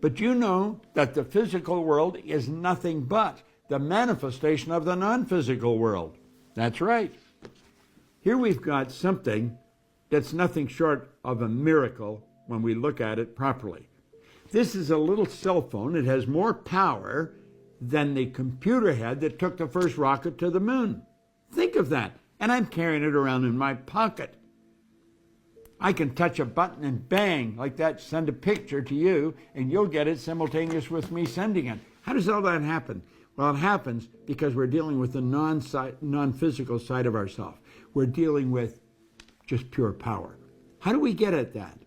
But you know that the physical world is nothing but the manifestation of the non-physical world. That's right. Here we've got something that's nothing short of a miracle when we look at it properly. This is a little cell phone. It has more power than the computer had that took the first rocket to the moon. Think of that. And I'm carrying it around in my pocket. I can touch a button and bang, like that, send a picture to you, and you'll get it simultaneous with me sending it. How does all that happen? Well, it happens because we're dealing with the non-physical side of ourselves. We're dealing with just pure power. How do we get at that?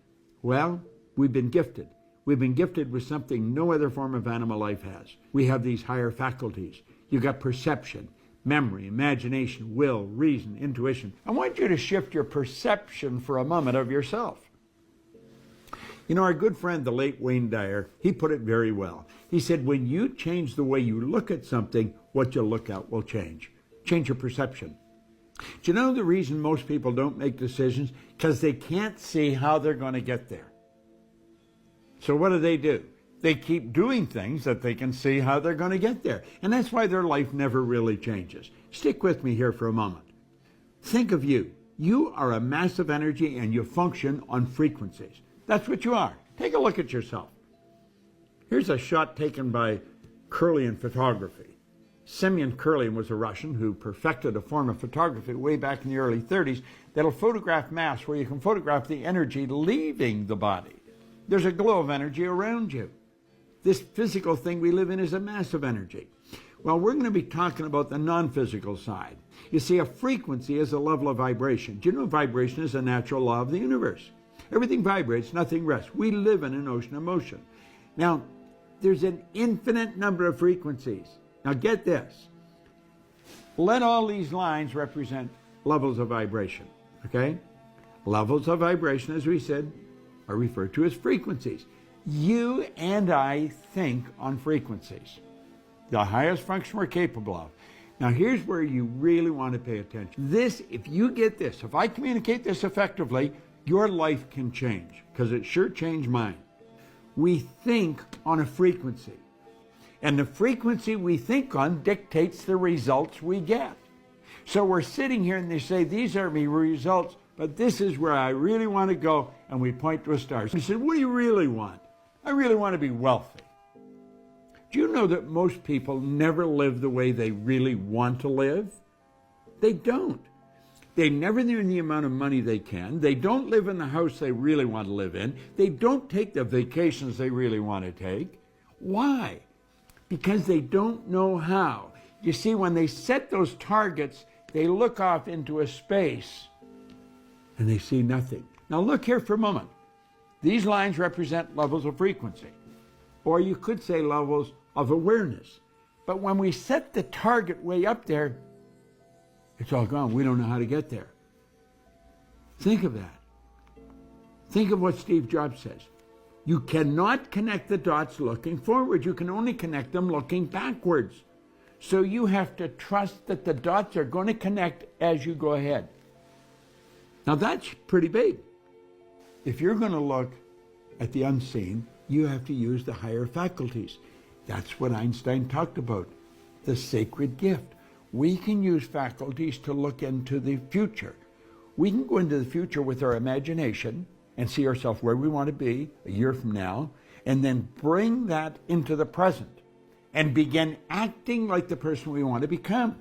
Well, we've been gifted. We've been gifted with something no other form of animal life has. We have these higher faculties. You've got perception, memory, imagination, will, reason, intuition. I want you to shift your perception for a moment of yourself. You know, our good friend, the late Wayne Dyer, he put it very well. He said, when you change the way you look at something, what you look at will change. Change your perception. Do you know the reason most people don't make decisions? Because they can't see how they're going to get there. So what do? They keep doing things that they can see how they're going to get there. And that's why their life never really changes. Stick with me here for a moment. Think of you. You are a mass of energy and you function on frequencies. That's what you are. Take a look at yourself. Here's a shot taken by Kirlian photography. Semyon Kirlian was a Russian who perfected a form of photography way back in the early 30s that'll photograph mass, where you can photograph the energy leaving the body. There's a glow of energy around you. This physical thing we live in is a mass of energy. Well, we're going to be talking about the non-physical side. You see, a frequency is a level of vibration. Do you know vibration is a natural law of the universe? Everything vibrates, nothing rests. We live in an ocean of motion. Now, there's an infinite number of frequencies. Now get this. Let all these lines represent levels of vibration, okay? Levels of vibration, as we said, are referred to as frequencies. You and I think on frequencies, the highest function we're capable of. Now here's where you really want to pay attention. This, if you get this, if I communicate this effectively, your life can change, because it sure changed mine. We think on a frequency, and the frequency we think on dictates the results we get. So we're sitting here and they say, these are my results, but this is where I really want to go, and we point to a star. He said, what do you really want? I really want to be wealthy. Do you know that most people never live the way they really want to live? They don't. They never earn the amount of money they can. They don't live in the house they really want to live in. They don't take the vacations they really want to take. Why? Because they don't know how. You see, when they set those targets, they look off into a space and they see nothing. Now look here for a moment. These lines represent levels of frequency, or you could say levels of awareness. But when we set the target way up there, it's all gone. We don't know how to get there. Think of that. Think of what Steve Jobs says. You cannot connect the dots looking forward. You can only connect them looking backwards. So you have to trust that the dots are going to connect as you go ahead. Now that's pretty big. If you're going to look at the unseen, you have to use the higher faculties. That's what Einstein talked about, the sacred gift. We can use faculties to look into the future. We can go into the future with our imagination and see ourselves where we want to be a year from now, and then bring that into the present and begin acting like the person we want to become.